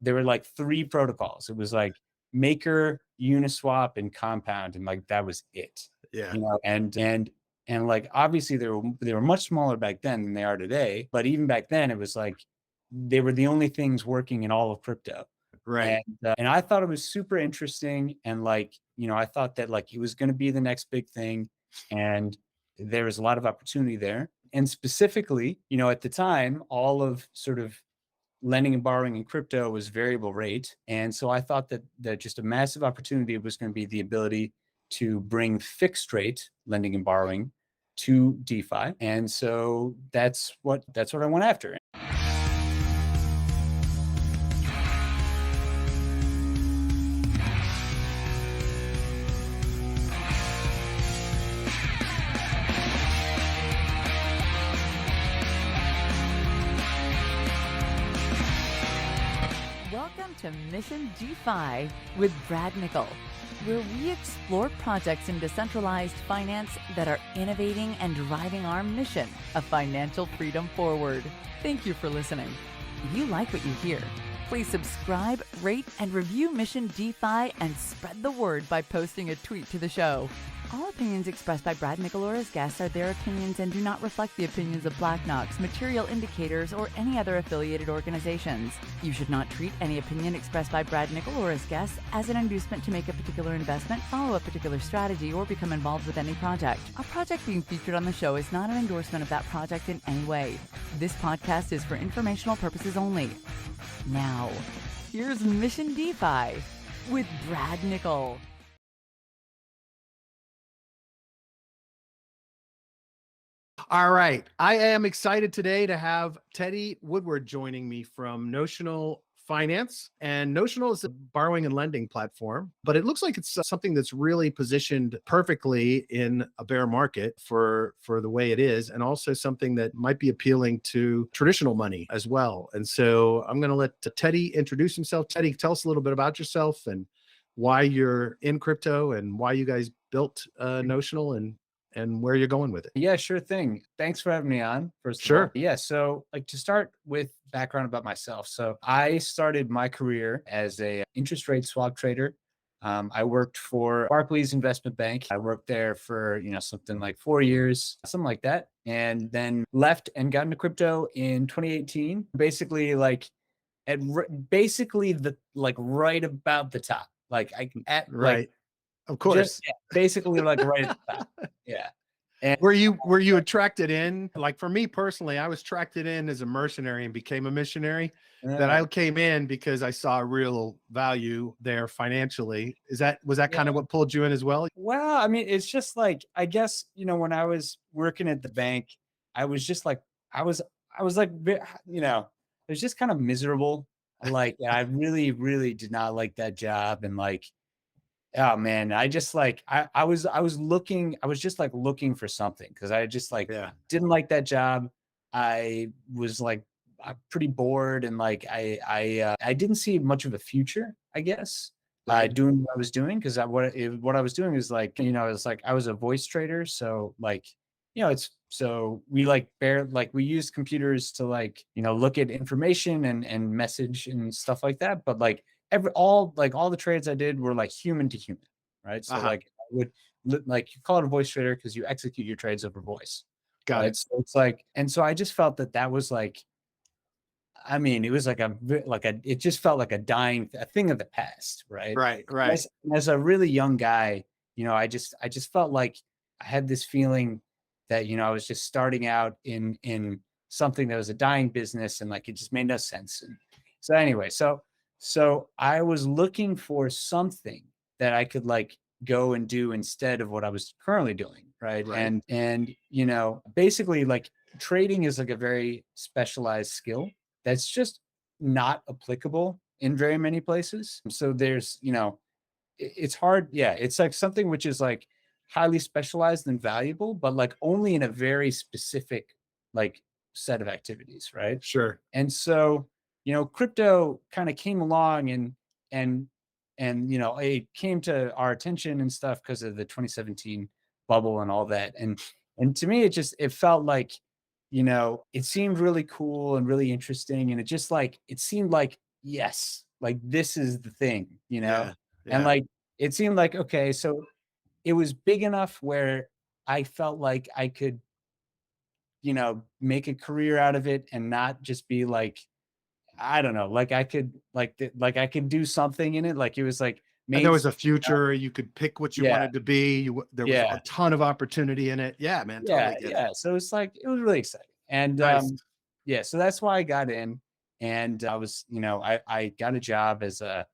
there were like three protocols. It was like Maker, Uniswap, and Compound, and like that was it. Yeah. And like obviously they were much smaller back then than they are today. But even back then, it was like they were the only things working in all of crypto. Right. And I thought it was super interesting, and like I thought that like it was going to be the next big thing, and there was a lot of opportunity there. And specifically, at the time, all of sort of lending and borrowing in crypto was variable rate. And so I thought that just a massive opportunity was going to be the ability to bring fixed rate lending and borrowing to DeFi. And so that's what I went after. Welcome to Mission DeFi with Brad Nickel, where we explore projects in decentralized finance that are innovating and driving our mission of financial freedom forward. Thank you for listening. If you like what you hear, please subscribe, rate, and review Mission DeFi and spread the word by posting a tweet to the show. All opinions expressed by Brad Nickel or his guests are their opinions and do not reflect the opinions of Black Knox, Material Indicators, or any other affiliated organizations. You should not treat any opinion expressed by Brad Nickel or his guests as an inducement to make a particular investment, follow a particular strategy, or become involved with any project. A project being featured on the show is not an endorsement of that project in any way. This podcast is for informational purposes only. Now, here's Mission DeFi with Brad Nickel. All right. I am excited today to have Teddy Woodward joining me from Notional Finance. And Notional is a borrowing and lending platform, but it looks like it's something that's really positioned perfectly in a bear market for the way it is, and also something that might be appealing to traditional money as well. And so I'm going to let Teddy introduce himself. Teddy, tell us a little bit about yourself and why you're in crypto and why you guys built Notional and where you're going with it. Yeah, sure thing. Thanks for having me on, first of all. Sure. Yeah, so like to start with background about myself. So I started my career as a interest rate swap trader. I worked for Barclays Investment Bank. I worked there for, something like 4 years, something like that. And then left and got into crypto in 2018, basically like basically right about the top. Like Right. Of course. basically like right at the top. Yeah. And Were you attracted in? Like for me personally, I was attracted in as a mercenary and became a missionary. That I came in because I saw a real value there financially. Was that kind of what pulled you in as well? Well, I mean, it's just like, I guess, when I was working at the bank, I was just like, I was like, it was just kind of miserable. Like, I really, really did not like that job. And like, oh man, I just like, I was just like looking for something because I just like didn't like that job. I was like pretty bored, and like I didn't see much of a future, I guess, doing what I was doing, because what I was doing is like, it's like I was a voice trader, so like, we like we use computers to like, look at information and message and stuff like that, but like all the trades I did were like human to human, right? So like I would like, you call it a voice trader because you execute your trades over voice. Got it. So it's like, and so I just felt that was like, I mean, it was like it just felt like a thing of the past, right? Right. As a really young guy, I just felt like I had this feeling that, I was just starting out in something that was a dying business, and like, it just made no sense. And so anyway, so I was looking for something that I could like go and do instead of what I was currently doing, right? And basically like trading is like a very specialized skill that's just not applicable in very many places. So there's, it's hard. Yeah, it's like something which is like highly specialized and valuable, but like only in a very specific like set of activities, right? Sure. And so, crypto kind of came along and it came to our attention and stuff because of the 2017 bubble and all that. And to me, it felt like, it seemed really cool and really interesting. And it just like, it seemed like, yes, like this is the thing, you know? Yeah. And Yeah. like it seemed like, okay, so it was big enough where I felt like I could, make a career out of it and not just be like, I don't know, like I could like I could do something in it. Like it was like And there was mainstream. a future, you could pick what you Yeah, wanted to be. There was a yeah, ton of opportunity in it. Yeah, man, yeah, totally get it. yeah. So it's like it was really exciting. And Nice. yeah, so that's why I got in. And I was, I got a job as a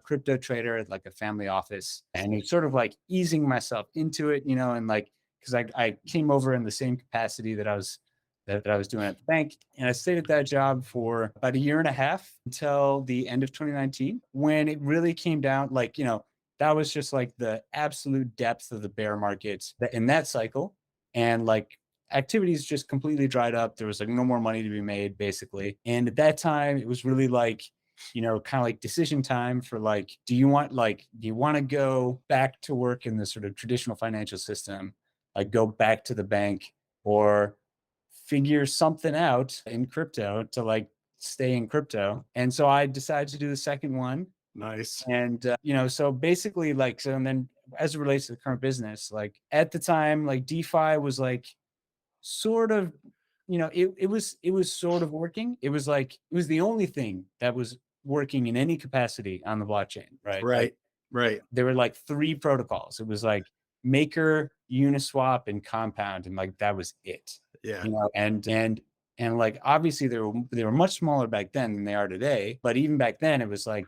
crypto trader at like a family office. And it was sort of like easing myself into it, and like because I came over in the same capacity that I was doing at the bank. And I stayed at that job for about a year and a half until the end of 2019, when it really came down, like, that was just like the absolute depth of the bear market in that cycle. And like activities just completely dried up. There was like no more money to be made, basically. And at that time, it was really like, kind of like decision time for like, do you want to go back to work in the sort of traditional financial system, like go back to the bank, or figure something out in crypto to like stay in crypto? And so I decided to do the second one. Nice. And, so basically like, so, and then as it relates to the current business, like at the time, like DeFi was like sort of, it was sort of working. It was like, it was the only thing that was working in any capacity on the blockchain, right? Like Right. Right. there were like three protocols. It was like Maker, Uniswap, and Compound, and like that was it. Yeah. And like obviously they were much smaller back then than they are today. But even back then, it was like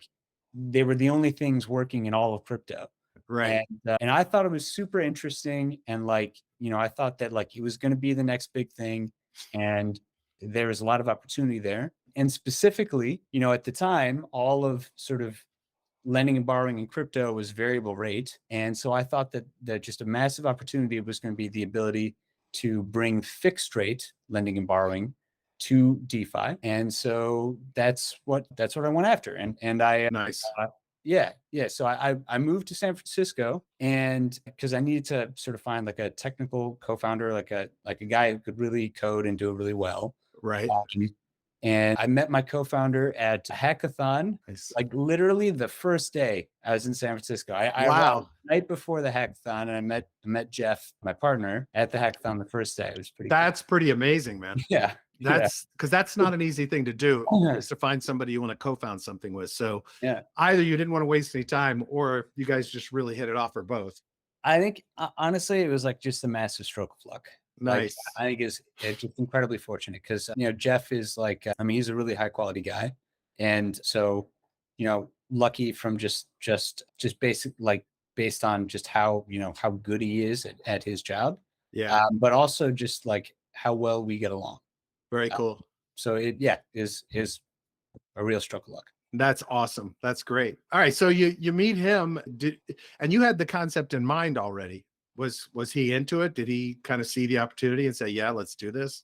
they were the only things working in all of crypto. Right. And I thought it was super interesting, and like I thought that like it was going to be the next big thing, and there was a lot of opportunity there. And specifically, at the time, all of sort of lending and borrowing in crypto was variable rate. And so I thought that just a massive opportunity was going to be the ability to bring fixed rate lending and borrowing to DeFi. And so that's what I went after. And I Nice. yeah, yeah. So I moved to San Francisco, and because I needed to sort of find like a technical co-founder, like a guy who could really code and do it really well. Right. And I met my co-founder at a hackathon, Nice. like literally the first day I was in San Francisco. I arrived Wow. right before the hackathon, and I met Jeff, my partner, at the hackathon the first day. It was pretty cool. That's pretty amazing, man. Yeah. Yeah. That's because that's not an easy thing to do, is to find somebody you want to co-found something with. So Yeah. either you didn't want to waste any time, or you guys just really hit it off, or both. I think honestly, it was like just a massive stroke of luck. Like Nice. I think it's just incredibly fortunate because Jeff is like, I mean, he's a really high quality guy, and so lucky from just basic, like based on just how good he is at his job, Yeah. but also just like how well we get along. Very Uh, cool. so is a real stroke of luck. That's awesome. That's great. All right. So you meet him, and you had the concept in mind already. Was he into it? Did he kind of see the opportunity and say, "Yeah, let's do this"?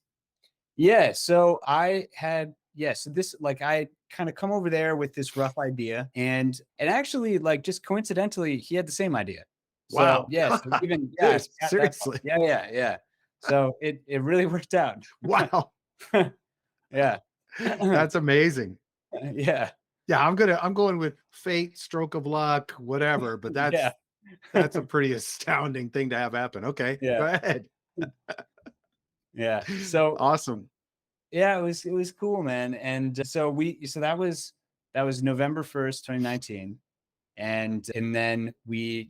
Yeah. So so this, like, I kind of come over there with this rough idea, and actually, like, just coincidentally, he had the same idea. So Wow. yeah, so even yeah, Dude, so that far. seriously. Yeah, yeah, yeah. So it really worked out. Wow. Yeah. That's amazing. Yeah. Yeah, I'm going with fate, stroke of luck, whatever, but Yeah. that's a pretty astounding thing to have happen. Okay, go Yeah. ahead. Yeah. So Awesome. yeah, it was cool, man. And so that was November 1st, 2019. And then we,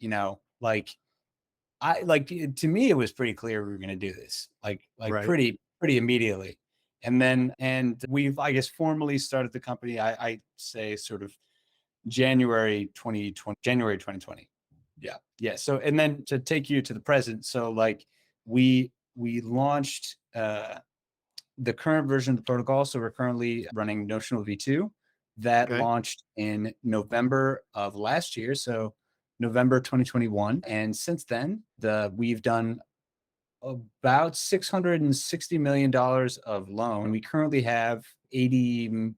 like to me it was pretty clear we were going to do this, like Right. pretty immediately. And we've, I guess, formally started the company, I say sort of January 2020. Yeah. Yeah. So, and then to take you to the present, so like we launched the current version of the protocol. So we're currently running Notional V2 that Okay. launched in November of last year. So November 2021. And since then, we've done about $660 million of loan. We currently have $85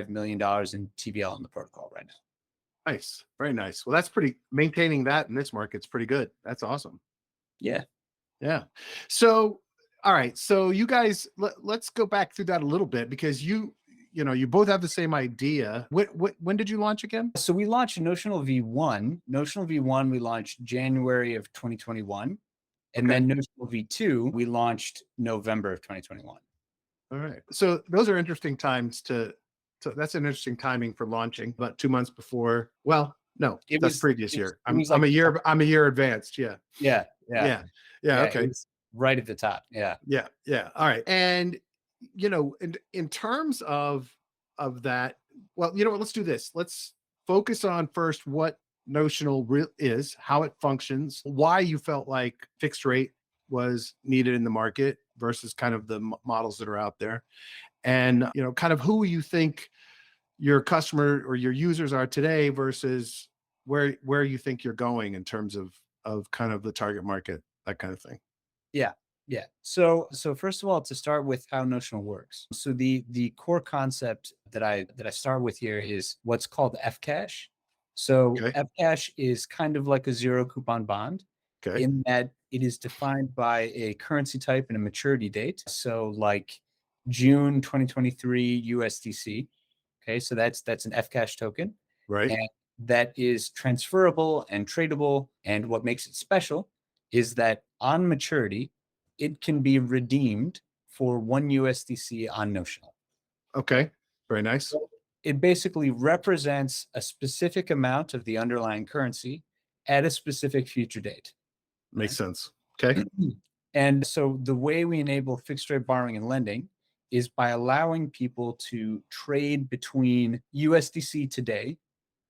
million in TVL in the protocol right now. Nice. Very nice. Well, that's pretty, maintaining that in this market's pretty good. That's awesome. Yeah. Yeah. So, all right. So you guys, let's go back through that a little bit, because you both have the same idea. When did you launch again? So we launched Notional V1. Notional V1 we launched January of 2021. And Okay. then Notional V2 we launched November of 2021. All right. So those are interesting times that's an interesting timing for launching about 2 months before. Well, no, It that's was previous it was year. it was I'm like a year advanced. Yeah. yeah, yeah, Yeah. Yeah. yeah, it Okay. was right at the top. Yeah. Yeah. Yeah. All right. And in terms of that, well, you know what, let's do this. Let's focus on first what Notional is, how it functions, why you felt like fixed rate was needed in the market versus kind of the models that are out there. And kind of who you think your customer or your users are today versus where you think you're going in terms of kind of the target market, that kind of thing. Yeah. Yeah. So first of all, to start with how Notional works. So the core concept that I start with here is what's called Fcash. So Okay. Fcash is kind of like a zero coupon bond Okay. in that it is defined by a currency type and a maturity date. So like June 2023 USDC. Okay, so that's an Fcash token. Right. And that is transferable and tradable. And what makes it special is that on maturity, it can be redeemed for 1 USDC on Notional. Okay. Very nice. So it basically represents a specific amount of the underlying currency at a specific future date. Makes sense. Okay. And so the way we enable fixed rate borrowing and lending is by allowing people to trade between USDC today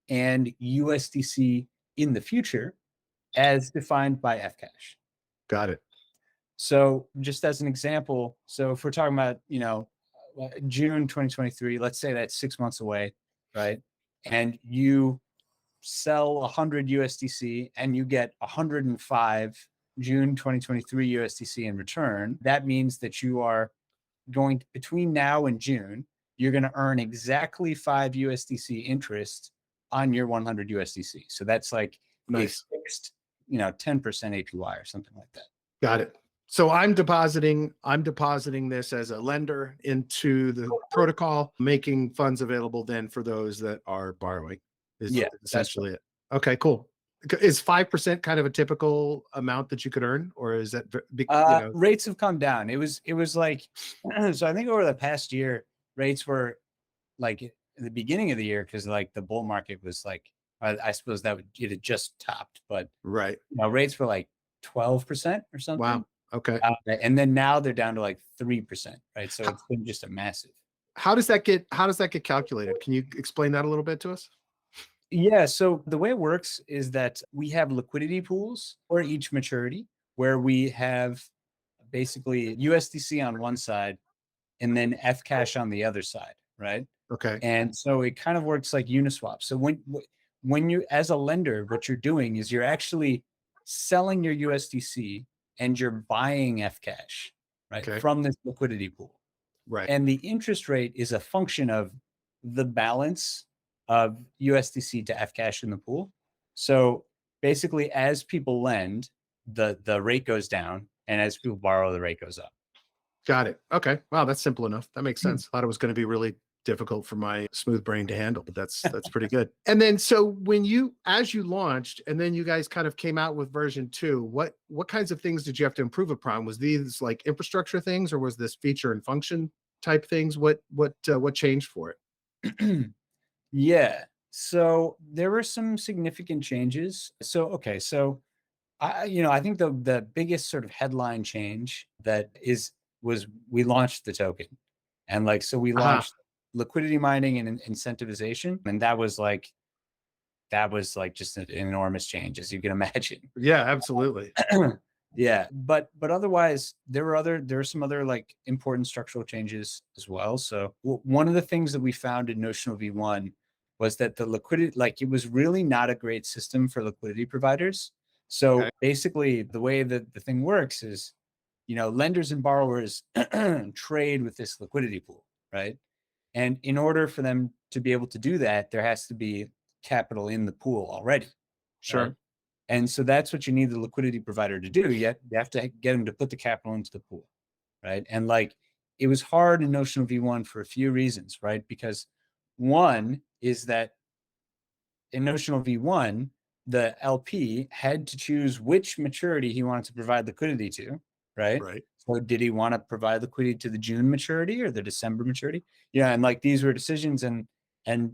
and USDC in the future as defined by Fcash. Got it. So just as an example, so if we're talking about, June 2023, let's say that's 6 months away, right? And you sell 100 USDC and you get 105 June 2023 USDC in return. That means that you are going to, between now and June, you're going to earn exactly 5 USDC interest on your 100 USDC. So that's like Nice. a fixed, 10% APY or something like that. Got it. So I'm depositing this as a lender into the protocol, making funds available then for those that are borrowing. Is Yeah, that's essentially it. Okay, cool. Is 5% kind of a typical amount that you could earn, or is that rates have come down. It was like, so I think over the past year, rates were like at the beginning of the year, because like the bull market was like, I suppose it had just topped, but right? rates were like 12% or something. Wow. Okay. And then now they're down to like 3%, right? So it's been just a massive. How does that get calculated? Can you explain that a little bit to us? Yeah. So the way it works is that we have liquidity pools for each maturity where we have basically USDC on one side and then Fcash on the other side, right? Okay. And so it kind of works like Uniswap. So when you, as a lender, what you're doing is you're actually selling your USDC and you're buying Fcash, right, Okay. from this liquidity pool. Right. And the interest rate is a function of the balance of USDC to Fcash in the pool. So basically, as people lend, the rate goes down, and as people borrow, the rate goes up. Got it. Okay. Wow, that's simple enough. That makes sense. I thought it was going to be really difficult for my smooth brain to handle, but that's pretty good. And then so as you launched and then you guys kind of came out with version 2, what kinds of things did you have to improve upon? Was these like infrastructure things, or was this feature and function type things? What changed for it? Yeah. So there were some significant changes. So I think the biggest sort of headline change was we launched the token. And like, so we launched liquidity mining and incentivization. And that was like just an enormous change, as you can imagine. Yeah, absolutely. Yeah. But otherwise there were some other like important structural changes as well. So one of the things that we found in Notional V1 was that the liquidity, like it was really not a great system for liquidity providers. So Okay. basically the way that the thing works is, lenders and borrowers trade with this liquidity pool, right? And in order for them to be able to do that, there has to be capital in the pool already. Sure. Right? And so that's what you need the liquidity provider to do. You have to get them to put the capital into the pool, right? And like it was hard in Notional V1 for a few reasons, right? Because one is that in Notional V1, the LP had to choose which maturity he wanted to provide liquidity to, right? Right. So did he want to provide liquidity to the June maturity or the December maturity? Yeah, and like these were decisions, and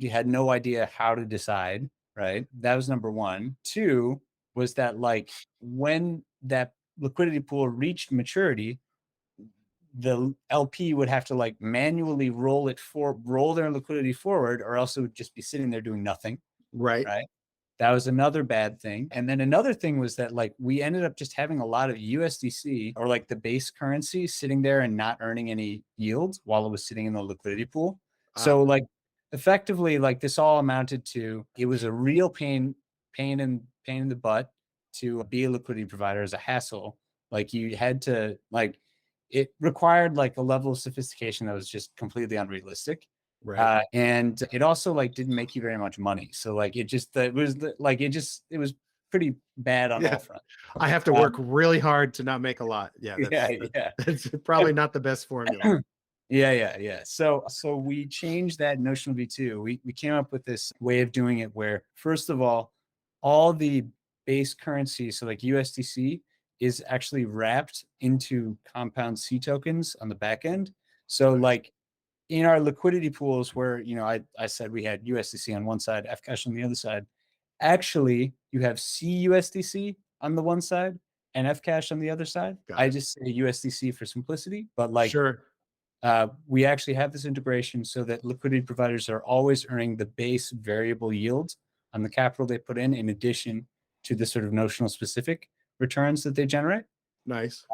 you had no idea how to decide, right? That was number one. Two was that like when that liquidity pool reached maturity, the LP would have to like manually roll their liquidity forward, or else it would just be sitting there doing nothing, Right. right? That was another bad thing. And then another thing was that like we ended up just having a lot of USDC, or like the base currency, sitting there and not earning any yield while it was sitting in the liquidity pool. Ah, So like effectively, like this all amounted to, it was a real pain in the butt to be a liquidity provider, as a hassle. Like you had to like, it required like a level of sophistication that was just completely unrealistic. right. And it also like didn't make you very much money. So like it was pretty bad on Yeah. all fronts. I have to work really hard to not make a lot. Yeah, Yeah, yeah. that's probably not the best formula. Yeah. So we changed that in Notional V2. We came up with this way of doing it where, first of all the base currency, so like USDC, is actually wrapped into compound C tokens on the back end. So Nice. like in our liquidity pools where, I said we had USDC on one side, Fcash on the other side, actually you have CUSDC on the one side and Fcash on the other side. Got I it. just say USDC for simplicity, but like Sure. we actually have this integration so that liquidity providers are always earning the base variable yield on the capital they put in addition to the sort of notional specific returns that they generate. Nice.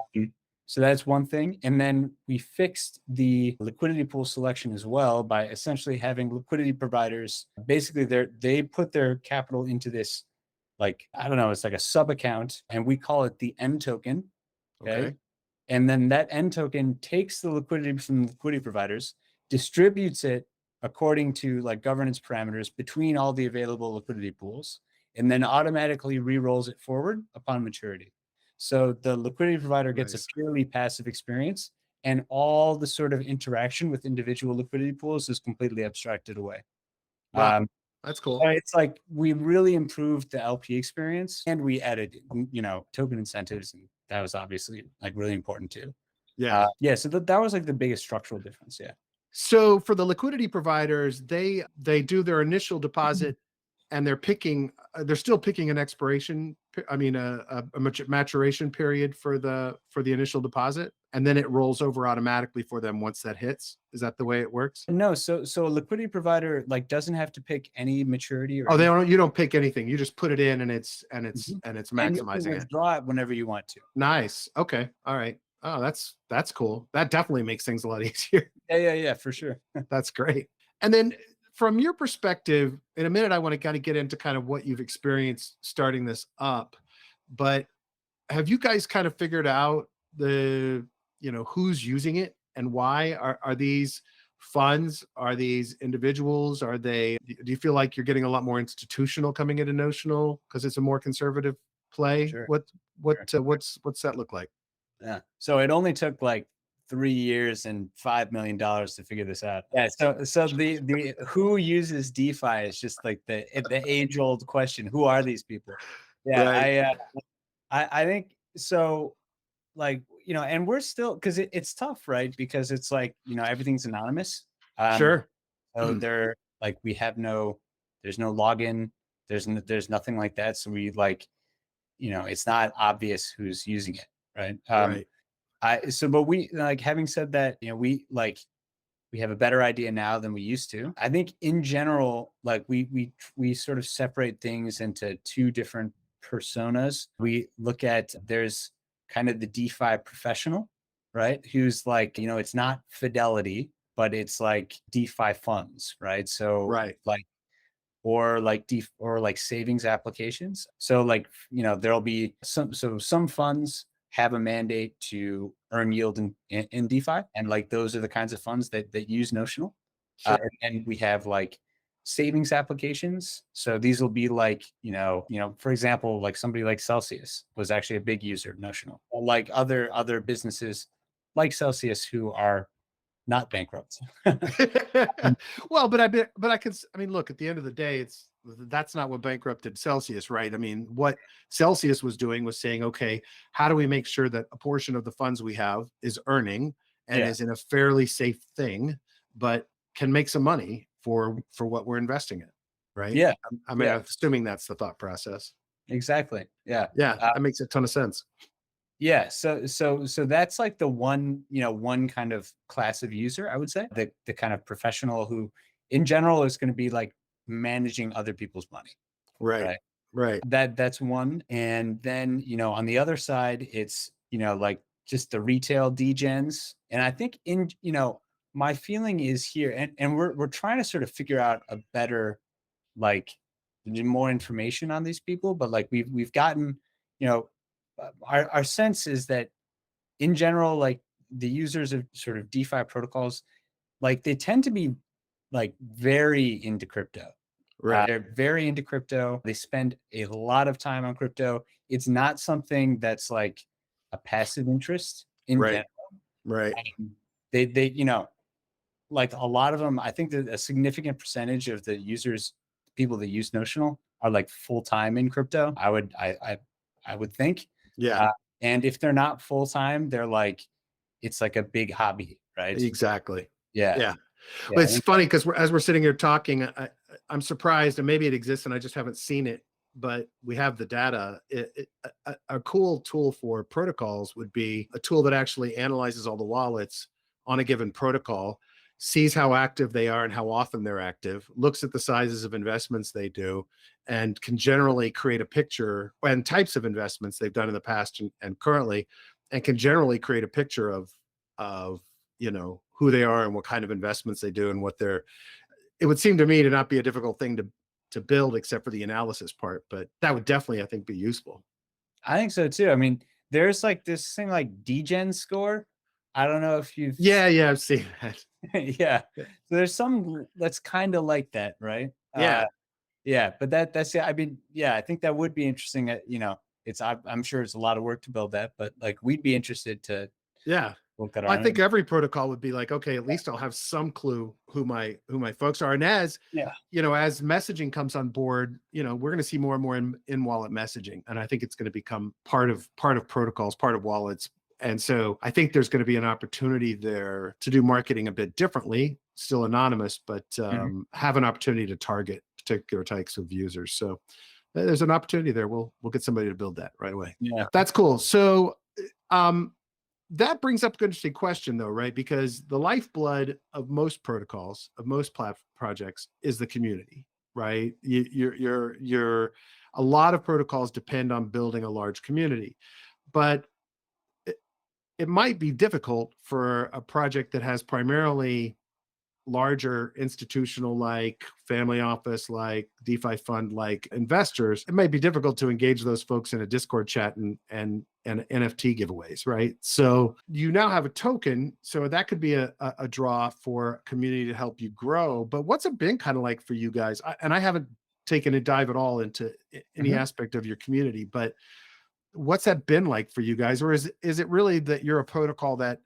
So that's one thing. And then we fixed the liquidity pool selection as well by essentially having liquidity providers, basically they put their capital into this, like, I don't know, it's like a sub account, and we call it the N token. Okay. Okay. And then that N token takes the liquidity from the liquidity providers, distributes it according to like governance parameters between all the available liquidity pools, and then automatically re-rolls it forward upon maturity. So the liquidity provider gets a Nice. purely passive experience, and all the sort of interaction with individual liquidity pools is completely abstracted away. Wow. That's cool. It's like we really improved the LP experience, and we added, token incentives, and that was obviously like really important too. Yeah. Yeah. So that was like the biggest structural difference. Yeah. So for the liquidity providers, they do their initial deposit and they're still picking an expiration, I mean, a maturation period for the initial deposit, and then it rolls over automatically for them once that hits. Is that the way it works? No, so a liquidity provider like doesn't have to pick any maturity or Oh, anything. you don't pick anything. You just put it in and it's Mhm. And you can maximizing it. withdraw it whenever you want to. Nice. Okay. All right. Oh, that's cool. That definitely makes things a lot easier. Yeah, for sure. That's great. And then from your perspective, in a minute, I want to kind of get into kind of what you've experienced starting this up. But have you guys kind of figured out who's using it and why? Are these funds? Are these individuals? Do you feel like you're getting a lot more institutional coming into Notional because it's a more conservative play? Sure. What's that look like? Yeah. So it only took like 3 years and $5 million to figure this out. Yeah. So the who uses DeFi is just like the age old question. Who are these people? Yeah. Right. I think so. Like, and we're still, because it's tough, right? Because it's like, everything's anonymous. Sure. So like there's no login, there's nothing like that. So we like, it's not obvious who's using it, right? Right. But we, like, having said that, we have a better idea now than we used to. I think in general, like we sort of separate things into two different personas. We look at, there's kind of the DeFi professional, right? Who's like, it's not Fidelity, but it's like DeFi funds, right? So Right. like, or like or like savings applications. So like, there'll be some funds have a mandate to earn yield in DeFi, and like those are the kinds of funds that use Notional. Sure. And we have like savings applications. So these will be like, for example, like somebody like Celsius was actually a big user of Notional, or like other businesses like Celsius who are not bankrupt. Well, but I mean, look, at the end of the day, that's not what bankrupted Celsius, right? I mean, what Celsius was doing was saying, okay, how do we make sure that a portion of the funds we have is earning and Yeah. is in a fairly safe thing, but can make some money for what we're investing in, right? Yeah. I mean, Yeah. I'm assuming that's the thought process. Exactly. Yeah. Yeah, that makes a ton of sense. Yeah, so that's like the one, one kind of class of user, I would say. The kind of professional who in general is going to be like managing other people's money, Right. right? Right. That's one. And then, on the other side, it's, like just the retail degens. And I think my feeling is here, and we're trying to sort of figure out a better, like, more information on these people, but like we've gotten, our sense is that in general, like the users of sort of DeFi protocols, like they tend to be like very into crypto. Right. They're very into crypto. They spend a lot of time on crypto. It's not something that's like a passive interest in Right. general. Right. They like a lot of them. I think that a significant percentage of the users, people that use Notional, are like full time in crypto. I would think. Yeah. And if they're not full time, they're like, it's like a big hobby, right? Exactly. Yeah. Yeah. Yeah. Well, it's funny because as we're sitting here talking, I'm surprised, and maybe it exists and I just haven't seen it, but we have the data. A cool tool for protocols would be a tool that actually analyzes all the wallets on a given protocol, sees how active they are and how often they're active, looks at the sizes of investments they do, and can generally create a picture and types of investments they've done in the past and currently, and can generally create a picture of who they are and what kind of investments they do and what they're. It would seem to me to not be a difficult thing to build except for the analysis part, but that would definitely, I think, be useful. I think so too. I mean, there's like this thing like degen score. I don't know if you've Yeah, I've seen that. yeah. So there's some that's kind of like that, right? Yeah. Yeah, but that's I mean, yeah, I think that would be interesting. I'm sure it's a lot of work to build that, but like we'd be interested to Yeah. look at I our think own. every protocol would be like, okay, at least I'll have some clue who my folks are. And as Yeah. as messaging comes on board, we're going to see more and more in wallet messaging, and I think it's going to become part of protocols, part of wallets. And so I think there's going to be an opportunity there to do marketing a bit differently, still anonymous, but have an opportunity to target particular types of users. So there's an opportunity there. We'll get somebody to build that right away. Yeah. That's cool. So that brings up an interesting question, though, right? Because the lifeblood of most protocols, of most projects, is the community, right? You're a lot of protocols depend on building a large community, but it might be difficult for a project that has primarily larger institutional, like family office, like DeFi fund, like investors. It might be difficult to engage those folks in a Discord chat and NFT giveaways, right? So you now have a token, so that could be a draw for community to help you grow. But what's it been kind of like for you guys? I haven't taken a dive at all into any aspect of your community, but what's that been like for you guys? Or is it really that you're a protocol that,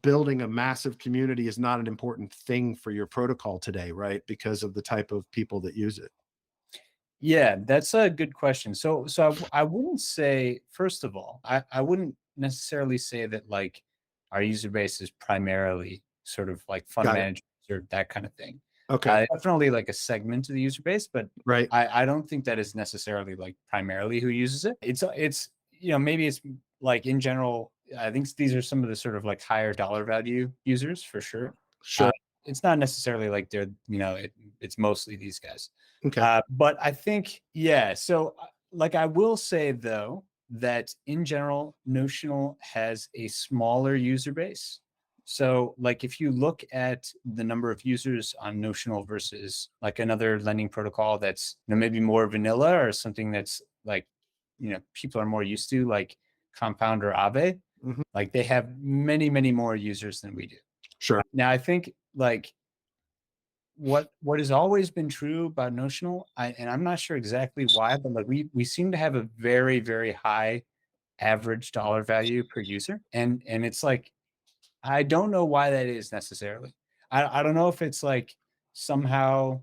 building a massive community is not an important thing for your protocol today, right? Because of the type of people that use it. Yeah, that's a good question. So I wouldn't say, first of all, I wouldn't necessarily say that like our user base is primarily sort of like fund Got it. managers or that kind of thing. Okay. Definitely like a segment of the user base, but Right. I don't think that is necessarily like primarily who uses it. It's maybe it's like in general, I think these are some of the sort of like higher dollar value users for sure. Sure. It's not necessarily like they're, it's mostly these guys. Okay. But I think, yeah. So like I will say though, that in general, Notional has a smaller user base. So like if you look at the number of users on Notional versus like another lending protocol that's maybe more vanilla or something that's like, people are more used to, like Compound or Aave, like they have many, many more users than we do. Sure. Now I think like what has always been true about Notional, and I'm not sure exactly why, but like we seem to have a very, very high average dollar value per user. And it's like, I don't know why that is necessarily. I don't know if it's like somehow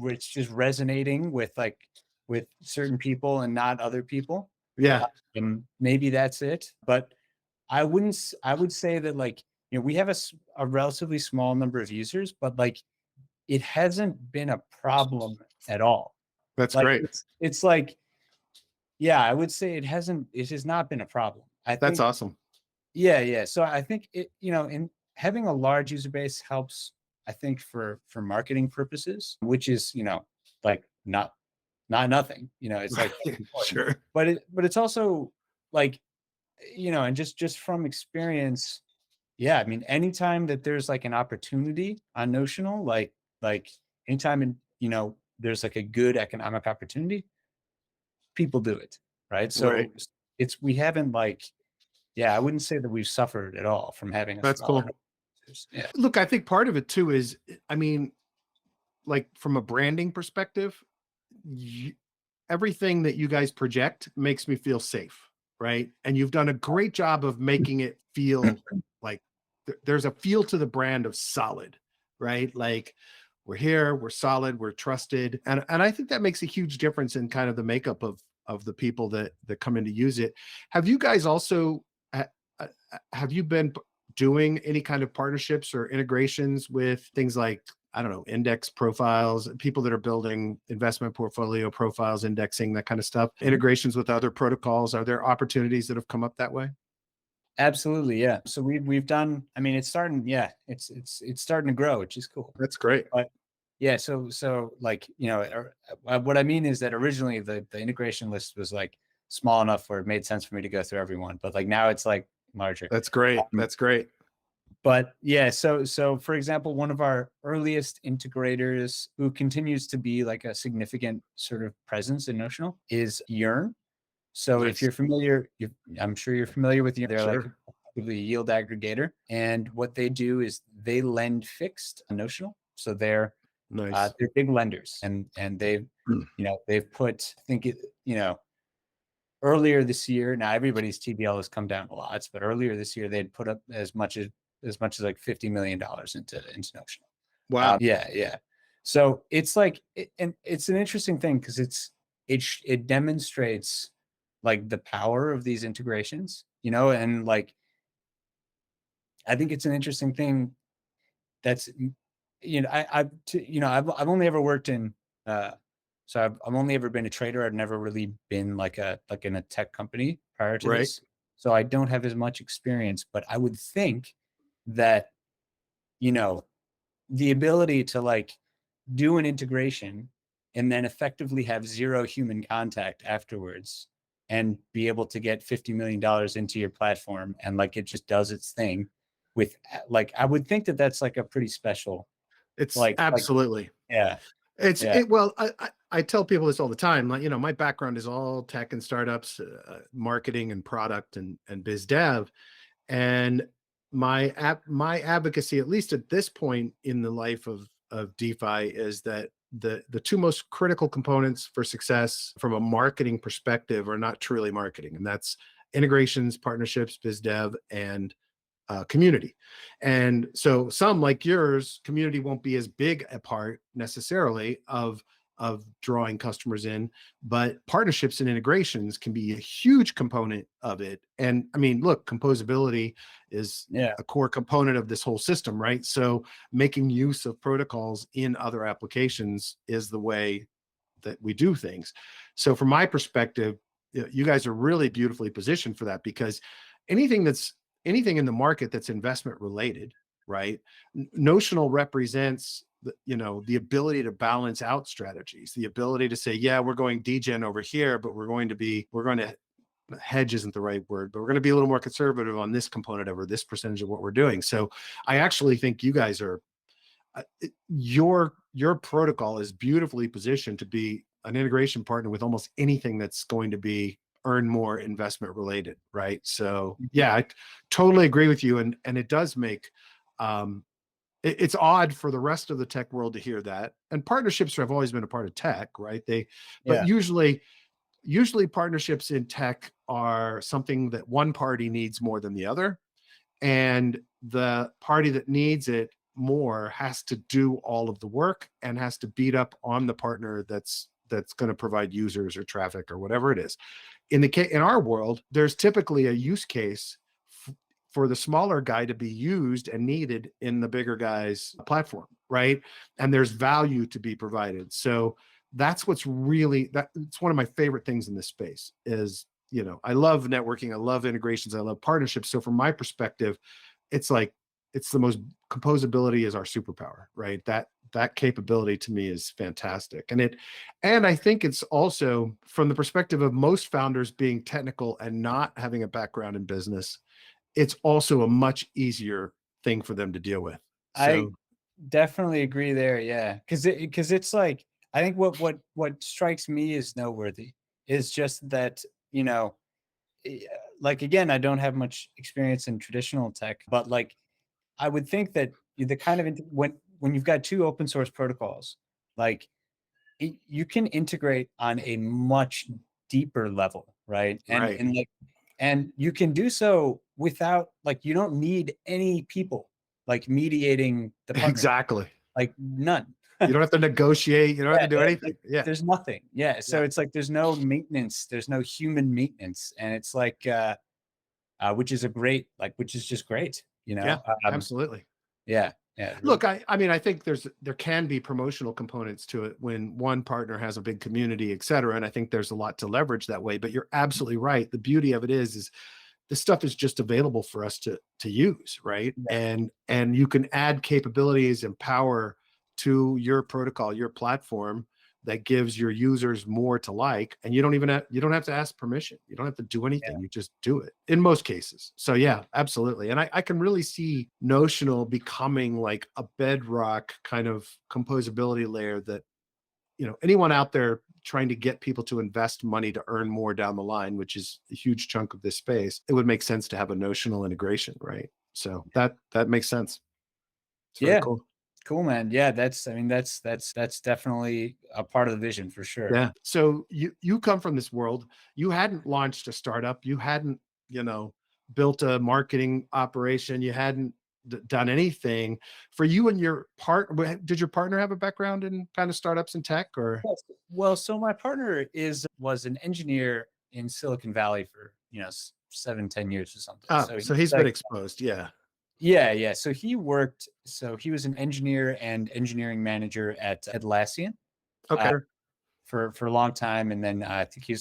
it's just resonating with like with certain people and not other people. Yeah, Maybe that's it. But I would say that like, we have a relatively small number of users, but like it hasn't been a problem at all. that's Like great. it's like, yeah, I would say it has not been a problem. I That's think, awesome. yeah, yeah. So I think in having a large user base helps, I think for marketing purposes, which is, like not nothing, it's like Right. important. Sure. But it's also like, and just from experience, yeah, I mean, anytime that there's like an opportunity on Notional, like anytime there's like a good economic opportunity, people do it, right? Right. So we haven't like, yeah, I wouldn't say that we've suffered at all from having a That's smaller number cool. of users. Yeah. Look, I think part of it too is, I mean, like from a branding perspective, you, everything that you guys project makes me feel safe, right? And you've done a great job of making it feel like there's a feel to the brand of solid, right? Like we're here, we're solid, we're trusted, and I think that makes a huge difference in kind of the makeup of the people that come in to use it. Have you guys also have you been doing any kind of partnerships or integrations with things like, I don't know, index profiles, people that are building investment portfolio profiles, indexing, that kind of stuff, integrations with other protocols? Are there opportunities that have come up that way? Absolutely, yeah. So we've done. I mean, it's starting. Yeah, it's starting to grow, which is cool. That's great. But yeah, so like what I mean is that originally the integration list was like small enough where it made sense for me to go through everyone, but like now it's like larger. That's great. Um, That's great. but yeah, so for example, one of our earliest integrators who continues to be like a significant sort of presence in Notional is Yearn. So if Nice. you're familiar, I'm sure you're familiar with Yearn. They're like Sure. effectively a yield aggregator, and what they do is they lend fixed Notional. So Nice. they're big lenders, and Mm. they've put, I think earlier this year. Now everybody's TBL has come down a lot, but earlier this year they'd put up as much as like $50 million into Notional. Wow. Yeah, yeah. So it's like, and it's an interesting thing because it demonstrates like the power of these integrations, and like I think it's an interesting thing that's I've only ever worked in so I've only ever been a trader. I've never really been like in a tech company prior to Right. this. So I don't have as much experience, but I would think that, you know, the ability to like do an integration and then effectively have zero human contact afterwards and be able to get $50 million into your platform and like it just does its thing with like I would think that that's like a pretty special It's like absolutely. yeah, It's yeah, it. Well, I tell people this all the time. Like, my background is all tech and startups, marketing and product and biz dev. And my advocacy, at least at this point in the life of DeFi, is that the two most critical components for success from a marketing perspective are not truly marketing, and that's integrations, partnerships, biz dev, and community. And so some like yours, community won't be as big a part necessarily of drawing customers in, but partnerships and integrations can be a huge component of it. And I mean, look, composability is yeah, a core component of this whole system, right? So making use of protocols in other applications is the way that we do things. So from my perspective, you guys are really beautifully positioned for that, because anything that's anything in the market that's investment related, right? Notional represents the ability to balance out strategies, the ability to say, yeah, we're going degen over here, but we're going to hedge isn't the right word, but we're going to be a little more conservative on this component over this percentage of what we're doing. So I actually think you guys are your protocol is beautifully positioned to be an integration partner with almost anything that's going to be earn more investment related, right? So mhm, yeah, I totally agree with you, and it does make it's odd for the rest of the tech world to hear that. And partnerships have always been a part of tech, right? But yeah, usually partnerships in tech are something that one party needs more than the other, and the party that needs it more has to do all of the work and has to beat up on the partner that's going to provide users or traffic or whatever it is. In our world, there's typically a use case for the smaller guy to be used and needed in the bigger guy's platform, right? And there's value to be provided. So that's what's really that it's one of my favorite things in this space is, I love networking, I love integrations, I love partnerships. So from my perspective, it's like it's the most composability is our superpower, right? That capability to me is fantastic. And I think it's also from the perspective of most founders being technical and not having a background in business, it's also a much easier thing for them to deal with. I So definitely agree there. Yeah. Cause it's like, I think what strikes me as noteworthy is just that, eh, like, again, I don't have much experience in traditional tech, but like, I would think that the kind of, when you've got two open source protocols, like you can integrate on a much deeper level, right? right. And you can do so without, like, you don't need any people like mediating the partnership, Exactly. like none. You don't have to negotiate, you don't have to Yeah, do anything. Yeah. there's nothing. Yeah, Yeah. so it's like there's no maintenance, there's no human maintenance, and it's like, which is which is just great, Yeah, absolutely. Yeah, yeah, really. Look, I mean, I think there can be promotional components to it when one partner has a big community, et cetera. And I think there's a lot to leverage that way. But you're absolutely right. The beauty of it is this stuff is just available for us to use, right? Yeah, And you can add capabilities and power to your protocol, your platform that gives your users more to like, and you don't have to ask permission, you don't have to do yeah, anything, you just do it in most cases. So yeah, absolutely. And I can really see Notional becoming like a bedrock kind of composability layer that anyone out there trying to get people to invest money to earn more down the line, which is a huge chunk of this space, it would make sense to have a Notional integration, right? So that makes sense. It's very yeah. cool. Cool, man. Yeah, I mean, that's definitely a part of the vision for sure. Yeah. So you come from this world. You hadn't launched a startup. You hadn't, you know, built a marketing operation. You hadn't done anything. For you and your did your partner have a background in kind of startups and tech or? Yes. Well, so my partner was an engineer in Silicon Valley for, 7, 10 years or something. Oh, So so he's he's been like, exposed. Yeah. yeah, yeah. So he was an engineer and engineering manager at Atlassian, uh, Okay. for a long time, and then I think he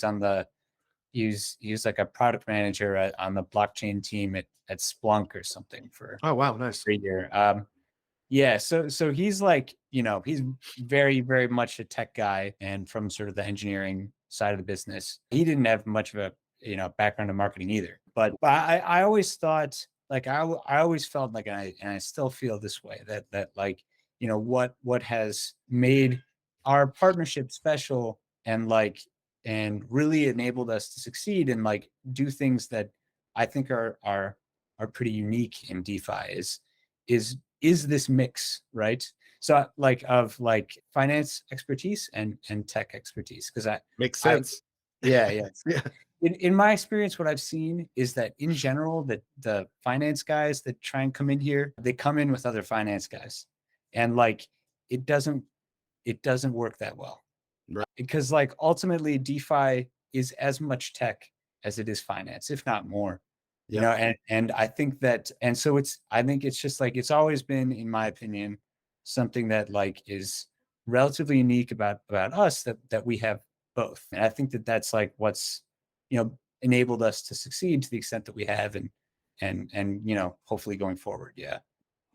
was like a product manager on the blockchain team at Splunk or something for Oh, wow. Nice. a year. Yeah, so he's like, he's very, very much a tech guy and from sort of the engineering side of the business. He didn't have much of a, background in marketing either. But I always thought, like, I always felt like, and I still feel this way, that like, what has made our partnership special and like and really enabled us to succeed and like do things that I think are pretty unique in DeFi is this mix, right? So like of like finance expertise and tech expertise. Because Makes I sense. yeah, yeah. Yeah. In my experience, what I've seen is that in general, that the finance guys that try and come in here, they come in with other finance guys. And like it doesn't it doesn't work that well. Right. Because like ultimately DeFi is as much tech as it is finance, if not more. Yep. And I think that, and so I think it's just like it's always been, in my opinion, something that like is relatively unique about us, that we have both. And I think that that's like what's, enabled us to succeed to the extent that we have, and hopefully going forward. Yeah.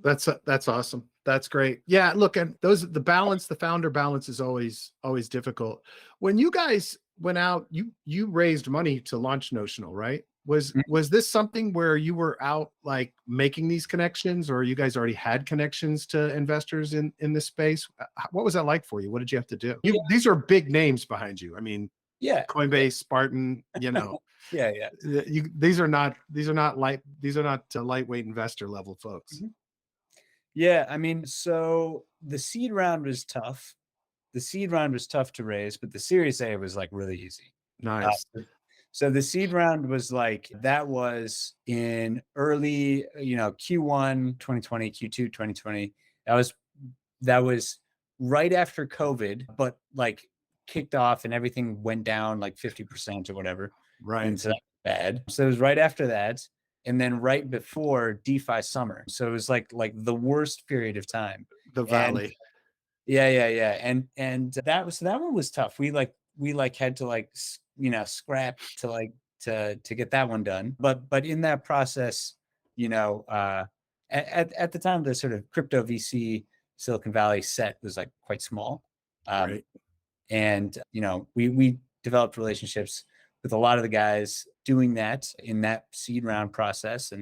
That's awesome. That's great. Yeah, look, and the founder balance is always difficult. When you guys went out, you raised money to launch Notional, right? Was this something where you were out like making these connections, or you guys already had connections to investors in this space? What was that like for you? What did you have to do? Yeah. These are big names behind you. I mean, Yeah. Coinbase, Spartan, Yeah. Yeah. these are not lightweight investor level folks. Mhm. Yeah. I mean, so the seed round was tough. The seed round was tough to raise, but the Series A was like really easy. Nice. Uh, So the seed round was like, that was in early, Q1 2020, Q2 2020. That was that was right after COVID, but like kicked off and everything went down like 50% or whatever. Right. And so that was bad. So it was right after that. And then right before DeFi summer. So it was like the worst period of time. The And valley. yeah, yeah, yeah. And that one was tough. We had to scrap to get that one done. But in that process, you know, uh at the time the sort of crypto VC Silicon Valley set was like quite small. Um Right. and we developed relationships with a lot of the guys doing that in that seed round process,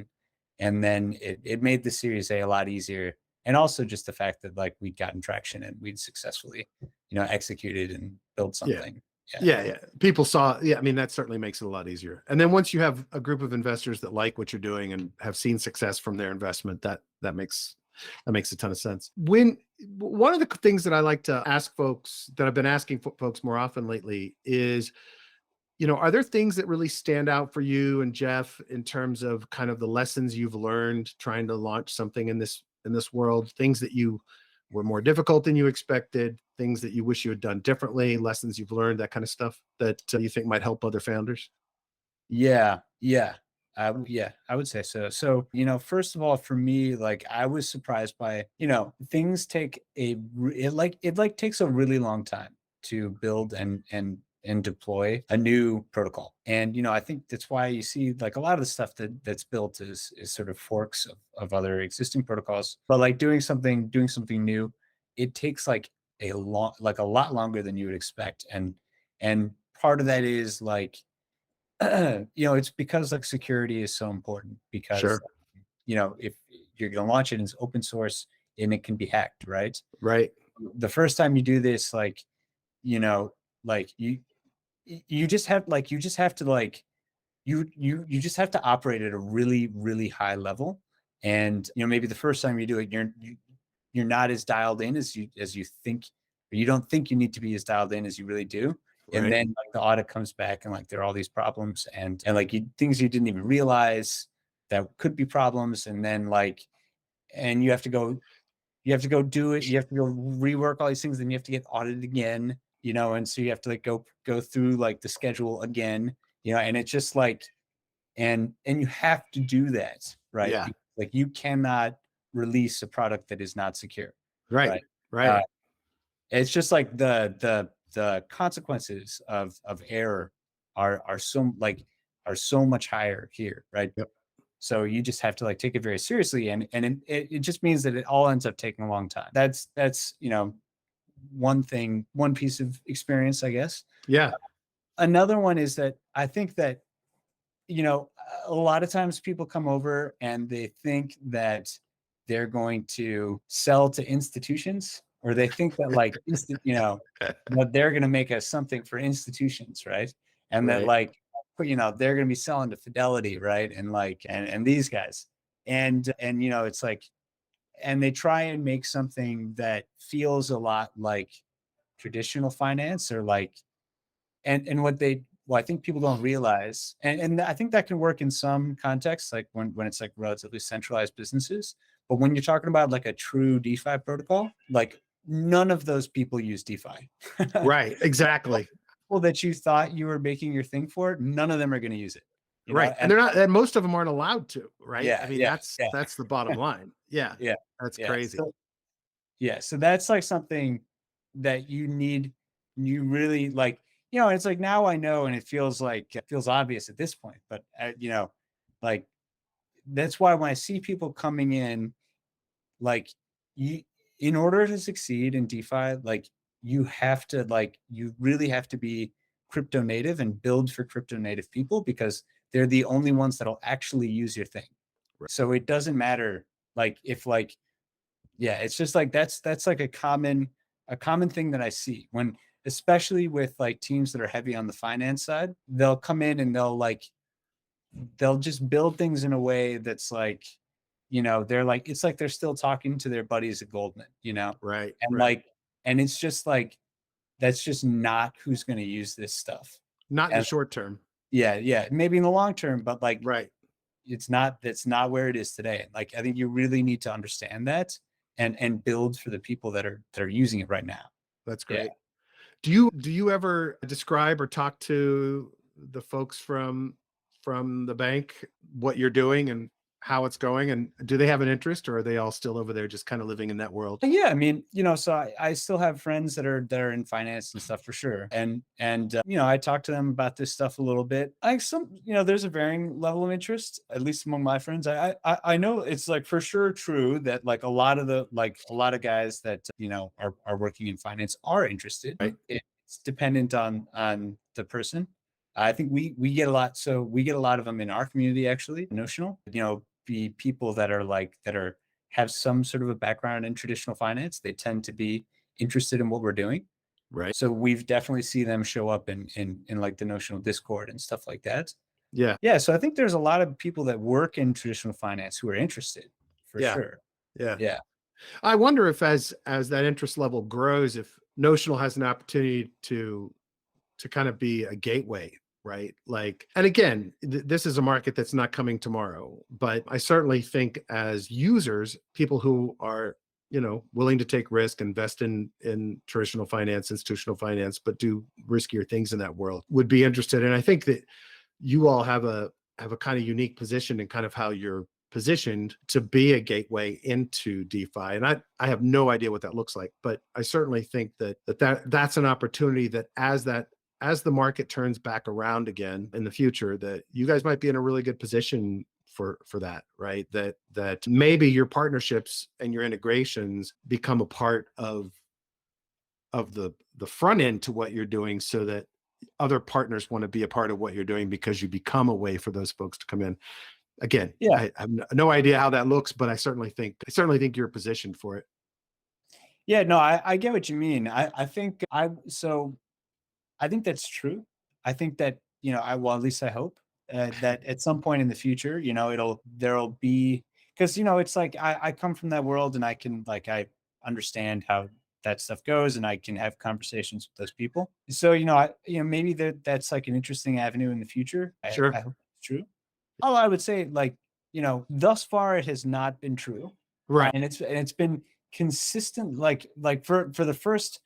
and then it made the Series A lot easier, and also just the fact that like we'd gotten traction and we'd successfully executed and built Yeah. something. Yeah. Yeah, yeah. People saw, yeah, I mean, that certainly makes it a lot easier. And then once you have a group of investors that like what you're doing and have seen success from their investment, that makes a ton of sense. When one of the things that I like to ask folks that I've been asking folks more often lately is, are there things that really stand out for you and Jeff in terms of kind of the lessons you've learned trying to launch something in this world, things that you were more difficult than you expected, things that you wish you had done differently, lessons you've learned, that kind of stuff that you think might help other founders? Yeah, yeah. Yeah, I would say so. So, first of all, for me, like I was surprised by, things take it takes a really long time to build and deploy a new protocol. And, I think that's why you see like a lot of the stuff that's built is sort of forks of other existing protocols. But like doing something new, it takes like a lot longer than you would expect. And part of that is like it's because like security is so important because Sure. if you're going to launch it, it's open source and it can be hacked, right? Right. The first time you do this, like, you know, like you just have to like you just have to operate at a really, really high level. And maybe the first time you do it, you're not as dialed in as you think, or you don't think you need to be as dialed in as you really do. And Right. then like the audit comes back and like there are all these problems and like things you didn't even realize that could be problems. And then like and you have to go do it. You have to go rework all these things. Then you have to get audited again, and so you have to like go through like the schedule again, and it's just like and you have to do that, right? Yeah. Because, like you cannot release a product that is not secure, Right. right? Uh, Right. it's just like the consequences of error are so much higher here, right? Yep. So you just have to like take it very seriously, and it just means that it all ends up taking a long time. That's one piece of experience, I guess. Yeah. Another one is that I think that you know, a lot of times people come over and they think that they're going to sell to institutions, or they think that like that they're going to make us something for institutions, right? And that Right. like they're going to be selling to Fidelity, right? And like and these guys. And it's like and they try and make something that feels a lot like traditional finance, or like and what they well, I think people don't realize, and I think that can work in some contexts, like when it's like relatively centralized businesses. But when you're talking about like a true DeFi protocol, like none of those people use DeFi. Right. Exactly. People that you thought you were making your thing for, none of them are going to use it. Right. And And they're not, and most of them aren't allowed to, right? I yeah, mean, yeah, that's yeah, that's the bottom line. Yeah. yeah, That's yeah. crazy. So that's like something that you really like, it's like now I know, and it feels obvious at this point, but like that's why when I see people coming in, like you, in order to succeed in DeFi, like you really have to be crypto native and build for crypto native people, because they're the only ones that'll actually use your thing. Right. So it doesn't matter like if like yeah, it's just like that's like a common thing that I see when, especially with like teams that are heavy on the finance side, they'll come in and they'll just build things in a way that's like, they're like it's like they're still talking to their buddies at Goldman, Right. and Right. like and it's just like that's just not who's going to use this stuff. Not in the And short term. Yeah, maybe in the long term, but like Right. that's not where it is today. Like I think you really need to understand that and build for the people that are using it right now. That's Yeah. great. Do you ever describe or talk to the folks from the bank what you're doing and how it's going? And do they have an interest, or are they all still over there just kind of living in that world? Yeah, I mean, so I still have friends that are in finance and stuff for sure, and I talk to them about this stuff a little bit. Like there's a varying level of interest, at least among my friends. I know it's like for sure true that like a lot of guys that are working in finance are interested. Right. It's dependent on the person. I think we get a lot. So we get a lot of them in our community actually. Notional, be people that are have some sort of a background in traditional finance. They tend to be interested in what we're doing. Right. So we've definitely see them show up in like the Notional Discord and stuff like that. Yeah. Yeah. So I think there's a lot of people that work in traditional finance who are interested for Yeah. sure. Yeah. Yeah. I wonder if as that interest level grows, if Notional has an opportunity to kind of be a gateway, right? Like, and again, this is a market that's not coming tomorrow, but I certainly think as users, people who are, willing to take risk, invest in traditional finance, institutional finance, but do riskier things in that world would be interested. And I think that you all have a kind of unique position in kind of how you're positioned to be a gateway into DeFi. And I have no idea what that looks like, but I certainly think that's an opportunity that as the market turns back around again in the future, that you guys might be in a really good position for that, right? That maybe your partnerships and your integrations become a part of the front end to what you're doing, so that other partners want to be a part of what you're doing because you become a way for those folks to come in. Again, Yeah. I have no idea how that looks, but I certainly think you're positioned for it. Yeah. No, I get what you mean. I think that's true. I think that, well, at least I hope that at some point in the future, there'll be, because, it's like I come from that world and I understand how that stuff goes and I can have conversations with those people. So, maybe that's like an interesting avenue in the future. I Sure. hope it's true. Although I would say like, thus far it has not been true. Right. And it's been consistent, like for the first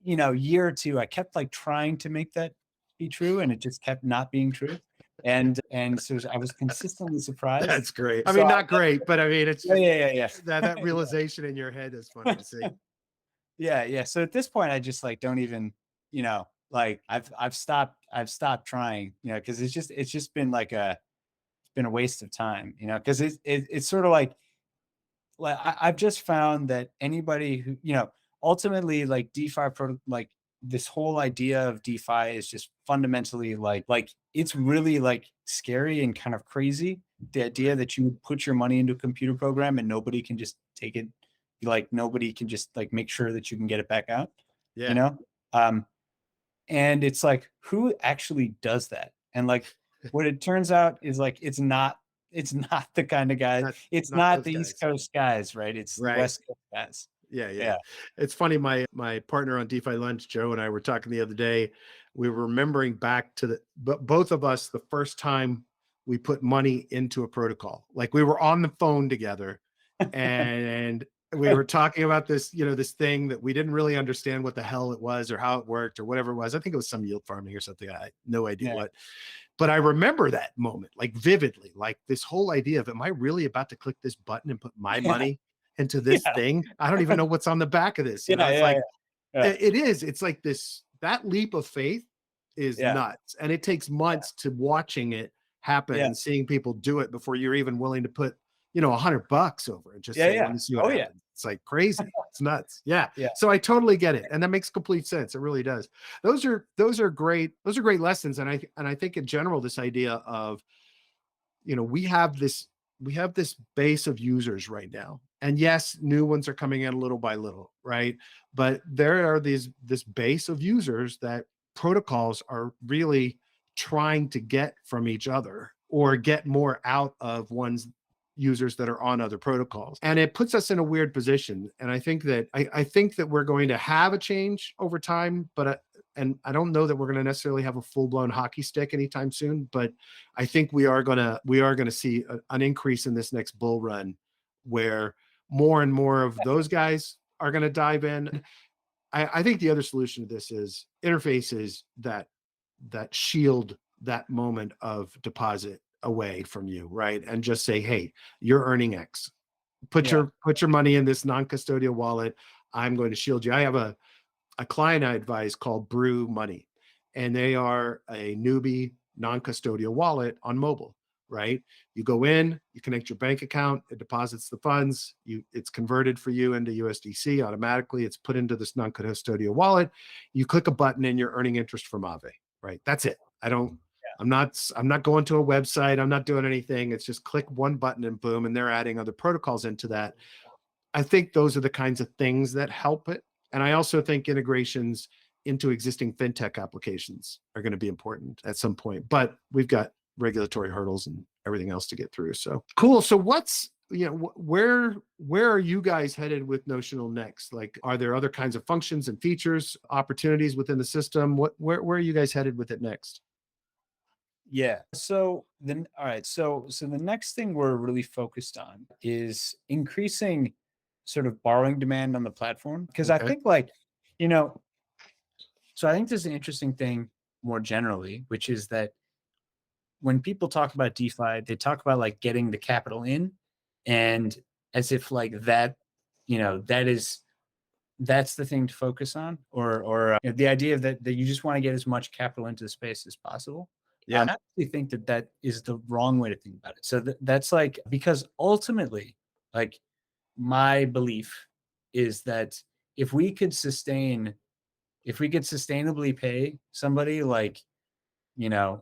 year or two, I kept like trying to make that be true, and it just kept not being true. And so I was consistently surprised. That's great. I So mean, not great, but I mean, it's yeah, just yeah. that realization in your head is funny to see. Yeah. So at this point, I just like don't even, like I've stopped trying, because it's just been like it's been a waste of time, because it's sort of like I've just found that anybody who, ultimately like like this whole idea of DeFi is just fundamentally like it's really like scary and kind of crazy. The idea that you would put your money into a computer program and nobody can just take it, like nobody can just like make sure that you can get it back out, you Yeah. know? Um, and it's like, who actually does that? And like what it turns out is like it's not the kind of guys. Not It's not not those the East guys. Coast guys, right? It's the Right. West Coast guys. Yeah, yeah. Yeah. It's funny. My partner on DeFi Lunch, Joe, and I were talking the other day. We were remembering back to but both of us, the first time we put money into a protocol. Like we were on the phone together, and we were talking about this, this thing that we didn't really understand what the hell it was or how it worked or whatever it was. I think it was some yield farming or something. I had no idea Yeah. what. But I remember that moment like vividly, like this whole idea of, am I really about to click this button and put my Yeah. money into this Yeah. thing? I don't even know what's on the back of this. Yeah. It's Yeah. like, Yeah. it's like that leap of faith is Yeah. nuts. And it takes months to watching it happen Yeah. and seeing people do it before you're even willing to put, $100 over and just Yeah. say, Yeah. let me see what Oh yeah. happens. It's like crazy. It's nuts. Yeah. Yeah. So I totally get it. And that makes complete sense. It really does. Those are great. Those are great lessons. And I think in general, this idea of, we have this base of users right now. And yes, new ones are coming in little by little, right? But there are this base of users that protocols are really trying to get from each other or get more out of ones users that are on other protocols. And it puts us in a weird position. And I think that we're going to have a change over time, but and I don't know that we're going to necessarily have a full-blown hockey stick anytime soon, but I think we are going to see an increase in this next bull run where more and more of those guys are going to dive in. I think the other solution to this is interfaces that shield that moment of deposit away from you, right? And just say, hey, you're earning X. Put Yeah. your money in this non-custodial wallet. I'm going to shield you. I have a client I advise called Brew Money, and they are a newbie non-custodial wallet on mobile, right? You go in, you connect your bank account, it deposits the funds, it's converted for you into USDC automatically. It's put into this non-custodial wallet. You click a button and you're earning interest from Aave, right? That's it. I'm not going to a website. I'm not doing anything. It's just click one button and boom, and they're adding other protocols into that. I think those are the kinds of things that help it. And I also think integrations into existing fintech applications are going to be important at some point, but we've got regulatory hurdles and everything else to get through. So cool. So where are you guys headed with Notional next? Like, are there other kinds of functions and features, opportunities within the system? Where are you guys headed with it next? Yeah. So then, all right. So the next thing we're really focused on is increasing sort of borrowing demand on the platform. Because I Okay. think so I think there's an interesting thing more generally, which is that when people talk about DeFi, they talk about like getting the capital in, and as if like that, that's the thing to focus on, or the idea that you just want to get as much capital into the space as possible. Yeah. I actually think that is the wrong way to think about it. So that's like, because ultimately, like, my belief is that if we could sustainably pay somebody like, you know,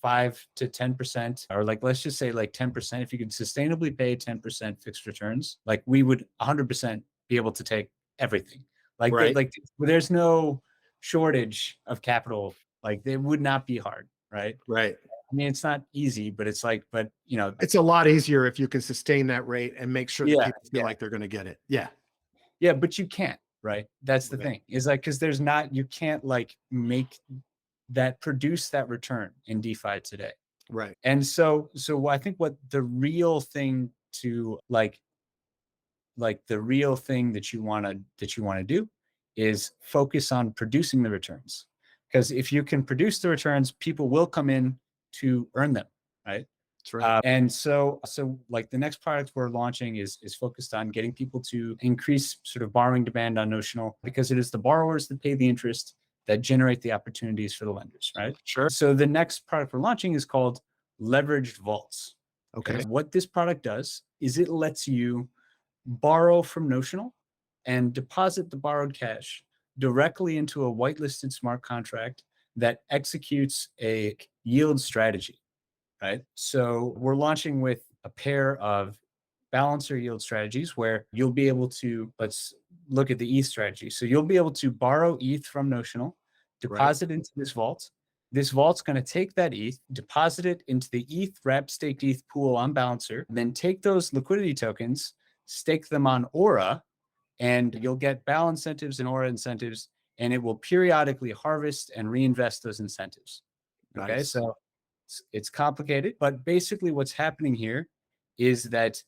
5 to 10%, or like, let's just say like 10%, if you could sustainably pay 10% fixed returns, like we would 100% be able to take everything. Like, Right. there's no shortage of capital. Like, it would not be hard, right? Right. I mean, it's not easy, but it's like, It's a lot easier if you can sustain that rate and make sure that yeah, people feel like they're going to get it. Yeah. yeah, but you can't, right? That's the Right. thing, is like, because you can't like produce that return in DeFi today. Right. And so I think what the real thing to the real thing that you want to do is focus on producing the returns. Because if you can produce the returns, people will come in to earn them, right? That's right. And so like the next product we're launching is focused on getting people to increase sort of borrowing demand on Notional, because it is the borrowers that pay the interest that generate the opportunities for the lenders, right? Sure. So the next product we're launching is called Leveraged Vaults. Okay. What this product does is it lets you borrow from Notional and deposit the borrowed cash directly into a whitelisted smart contract that executes a yield strategy, right? So we're launching with a pair of balancer yield strategies where you'll be able to, let's look at the ETH strategy. So you'll be able to borrow ETH from Notional, deposit into this vault. This vault's going to take that ETH, deposit it into the ETH wrap staked ETH pool on Balancer, then take those liquidity tokens, stake them on Aura, and you'll get BAL incentives and Aura incentives, and it will periodically harvest and reinvest those incentives. Okay, Nice. so it's complicated, but basically what's happening here is that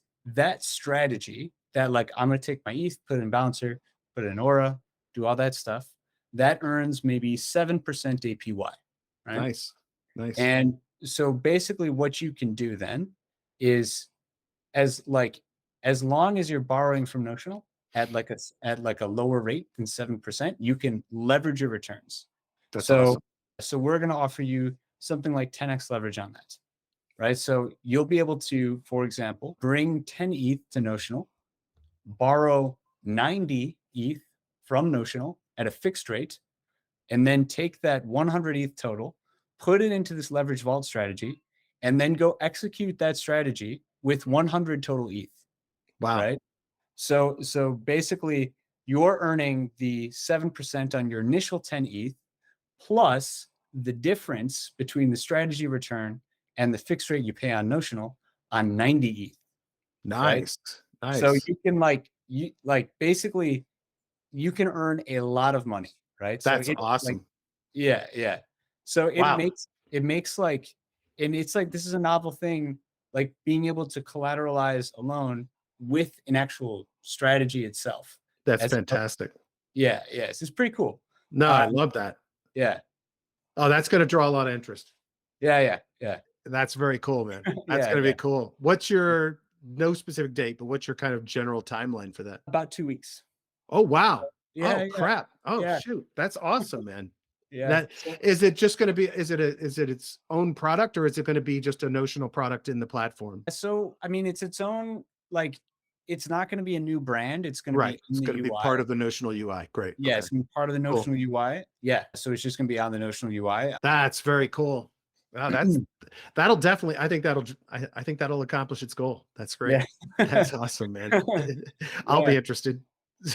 strategy, that like, I'm going to take my ETH, put it in Balancer, put it in Aura, do all that stuff, that earns maybe 7% APY, right? Nice. And so basically what you can do then is, as long as you're borrowing from Notional at like a lower rate than 7%, you can leverage your returns. That's so awesome. So we're going to offer you something like 10x leverage on that, right? So you'll be able to, for example, bring 10 ETH to Notional, borrow 90 ETH from Notional at a fixed rate, and then take that 100 ETH total, put it into this leverage vault strategy, and then go execute that strategy with 100 total ETH. Wow. Right? So basically, you're earning the 7% on your initial 10 ETH plus the difference between the strategy return and the fixed rate you pay on Notional on 90 ETH, right? Nice. So Nice. you can basically you can earn a lot of money, right? So That's it like awesome. yeah, yeah. So Wow. it makes like and it's like this is a novel thing, like being able to collateralize a loan with an actual strategy itself. That's As fantastic. yeah, yeah. It's pretty cool. No, I Um, love that. yeah, Oh, that's going to draw a lot of interest. yeah, yeah, yeah, That's very cool, man. That's yeah, going to be yeah. cool. What's your, no specific date, but what's your kind of general timeline for that? About 2 weeks. Oh, wow. Yeah, Oh, yeah, crap. Oh, yeah, shoot. That's awesome, man. yeah. That is it just going to be, is it its own product, or is it going to be just a notional product in the platform? So I mean, it's its own like. It's not going to be a new brand. It's going to Right. be in It's the going to be UI. part of the notional UI. Great. Yeah, Okay. it's gonna be part of the Cool. Notional UI. Yeah, so it's just gonna be on the Notional UI. That's very cool. Wow, that'll definitely, I think that'll accomplish its goal. That's great. Yeah. That's awesome, man. I'll Yeah, be interested.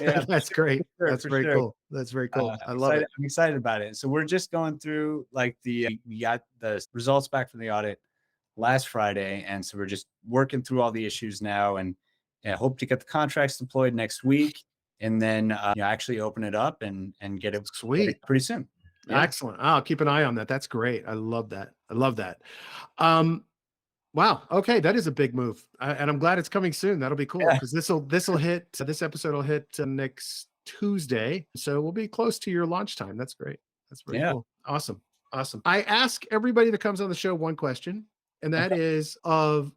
yeah, That's great. for sure, That's for very sure. cool. That's very cool. I love Excited it. I'm excited about it. So we're just going through, like, we got the results back from the audit last Friday, and so we're just working through all the issues now, and hope to get the contracts deployed next week, and then, actually open it up and get it Sweet. pretty soon. Yeah. Excellent. I'll keep an eye on that. That's great. I love that. I love that. Um, wow. Okay, that is a big move, and I'm glad it's coming soon. That'll be cool Yeah. because this episode will hit next Tuesday, so we'll be close to your launch time. That's great. That's very Yeah. cool. Awesome. Awesome. I ask everybody that comes on the show one question, and that Okay. is of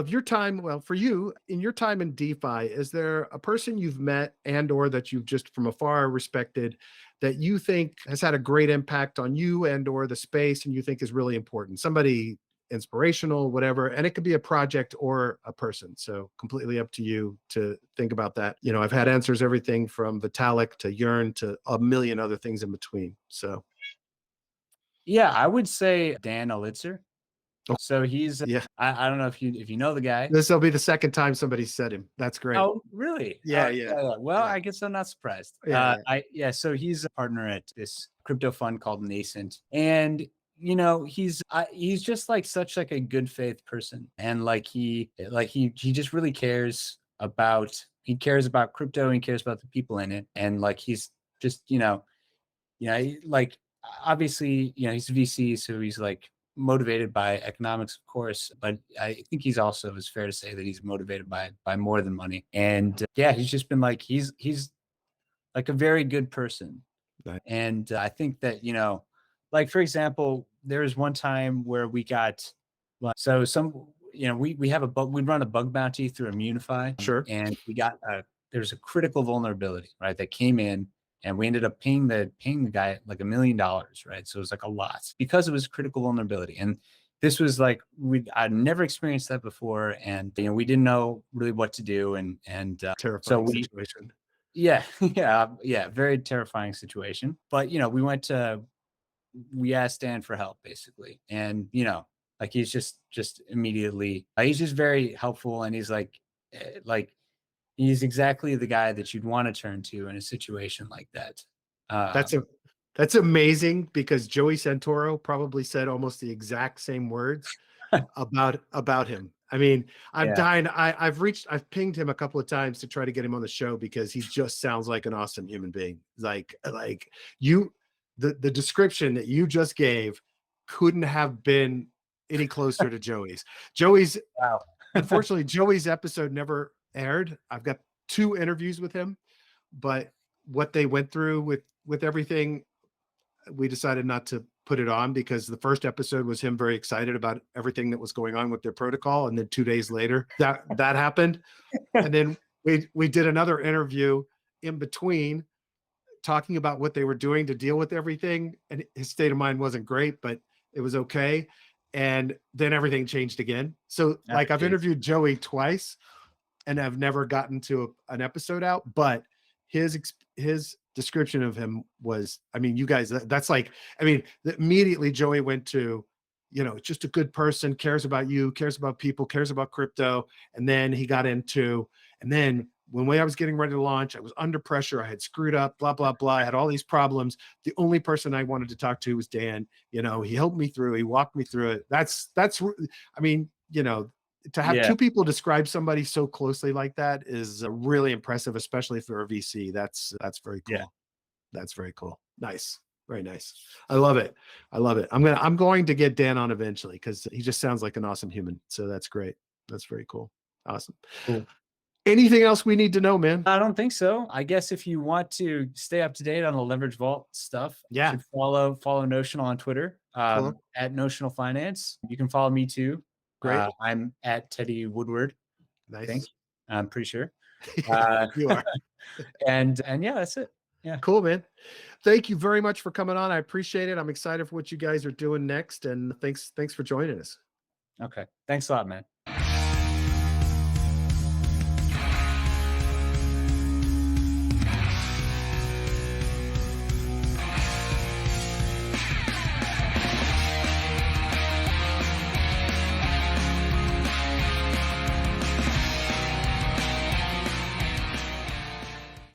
your time, well, for you, in your time in DeFi, is there a person you've met and or that you've just from afar respected that you think has had a great impact on you and or the space and you think is really important? Somebody inspirational, whatever, and it could be a project or a person. So completely up to you to think about that. You know, I've had answers everything from Vitalik to Yearn to a million other things in between. So Yeah, I would say Dan Elitzer. oh, So he's yeah, I don't know if you know the guy. this will be the second time somebody said him. That's great. Oh, really? Yeah, yeah, Yeah, yeah. Well, yeah, I guess I'm not surprised. yeah, yeah. So he's a partner at this crypto fund called Nascent, and he's just like such like a good faith person, and he just really cares about crypto, and he cares about the people in it, and like he's just like obviously he's a VC, so he's like motivated by economics, of course, but I think he's also, it's fair to say that he's motivated by more than money. And yeah, he's just been like he's like a very good person. Nice. And I think that like for example, there was one time where we got so some we have a bug, we run a bug bounty through Immunify, Sure. and we got there's a critical vulnerability, right, that came in, and we ended up paying the guy like $1 million, right? So it was like a lot because it was critical vulnerability, and this was like I'd never experienced that before, and we didn't know really what to do, and so Terrifying situation. yeah, yeah, very terrifying situation. But we asked Dan for help basically, and like he's just immediately he's just very helpful, and he's like he's exactly the guy that you'd want to turn to in a situation like that. That's Um, that's amazing because Joey Santoro probably said almost the exact same words about him. I mean, I'm yeah, dying. I've pinged him a couple of times to try to get him on the show because he just sounds like an awesome human being. Like you, the description that you just gave couldn't have been any closer to Joey's. wow. Unfortunately, Joey's episode never aired. I've got 2 interviews with him, but what they went through with everything, we decided not to put it on because the first episode was him very excited about everything that was going on with their protocol, and then 2 days later that happened, and then we did another interview in between talking about what they were doing to deal with everything, and his state of mind wasn't great, but it was okay. And then everything changed again. So Oh, like I've geez. interviewed Joey twice and I've never gotten to an episode out, but his description of him was, I mean, you guys, that's like, I mean, immediately Joey went to, just a good person, cares about you, cares about people, cares about crypto. And then he got into, and then when I was getting ready to launch, I was under pressure. I had screwed up, blah, blah, blah. I had all these problems. The only person I wanted to talk to was Dan. He helped me through, he walked me through it. I mean, to have Yeah. two people describe somebody so closely like that is really impressive, especially if they're a VC. That's very Yeah. cool. That's very cool. Nice. Very nice. I love it. I love it. I'm going to get Dan on eventually because he just sounds like an awesome human. So that's great. That's very cool. Awesome. Cool. Anything else we need to know, man? I don't think so. I guess if you want to stay up to date on the leverage vault stuff, Yeah. you should follow Notional on Twitter, Cool. at Notional Finance. You can follow me too. Great. I'm at Teddy Woodward, I think. Nice. I'm pretty sure. Uh, You are. and yeah, that's it. Yeah. Cool, man. Thank you very much for coming on. I appreciate it. I'm excited for what you guys are doing next. And thanks for joining us. Okay. Thanks a lot, man.